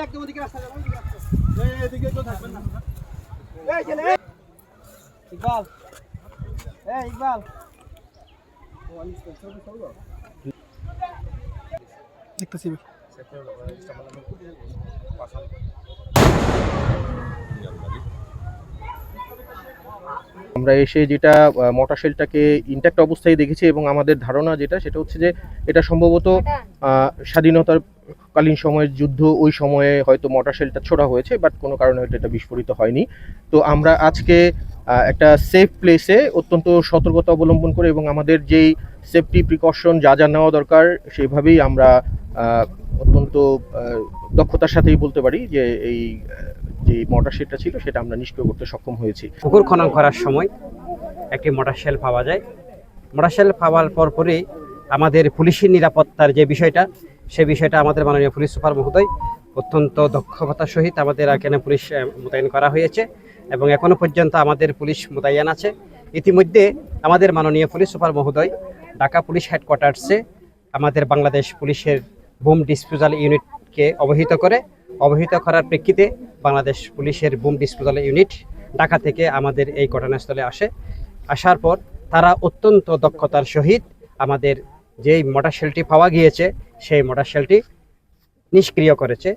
একদম ওদিকে রাস্তা যাবো, ওদিকে রাস্তা। এদিকে কেউ থাকবেন না। ইকবাল, ইকবাল। দেখতেছি। আমরা এসে যেটা মোটর শেলটাকে ইনট্যাক্ট অবস্থায় দেখেছি এবং আমাদের ধারণা যেটা সেটা হচ্ছে যে এটা সম্ভবত স্বাধীনতার কালীন সময়ের যুদ্ধ ওই সময়ে হয়তো মোটর শেলটা ছোড়া হয়েছে, বাট কোনো কারণে হয়তো এটা বিস্ফোরিত হয়নি। তো আমরা আজকে একটা সেফ প্লেসে অত্যন্ত সতর্কতা অবলম্বন করে এবং আমাদের যেই সেফটি প্রিকশন যা যা নেওয়া দরকার সেভাবেই আমরা অত্যন্ত দক্ষতার সাথেই বলতে পারি যে এই যে মোটর শেলটা ছিল সেটা আমরা নিষ্ক্রিয় করতে সক্ষম হয়েছি। পুকুর খনন করার সময় একটি মোটর শেল পাওয়া যায়। মোটর শেল পাওয়ার পরপরই আমাদের পুলিশের নিরাপত্তার যে বিষয়টা, সেই বিষয়টা আমাদের মাননীয় পুলিশ সুপার মহোদয় অত্যন্ত দক্ষতার সহিত আমাদের এখানে পুলিশ মোতায়েন করা হয়েছে এবং এখনো পর্যন্ত আমাদের পুলিশ মোতায়েন আছে। ইতিমধ্যে আমাদের মাননীয় পুলিশ সুপার মহোদয় ঢাকা পুলিশ হেডকোয়ার্টার্সে আমাদের বাংলাদেশ পুলিশের বুম ডিসপোজাল ইউনিটকে অবহিত করার প্রেক্ষিতে বাংলাদেশ পুলিশের বুম ডিসপোজাল ইউনিট ঢাকা থেকে আমাদের এই ঘটনাস্থলে আসার পর তারা অত্যন্ত দক্ষতার সহিত আমাদের যেই মোটর শেলটি পাওয়া গিয়েছে সেই মোটর শেলটি নিষ্ক্রিয় করেছে।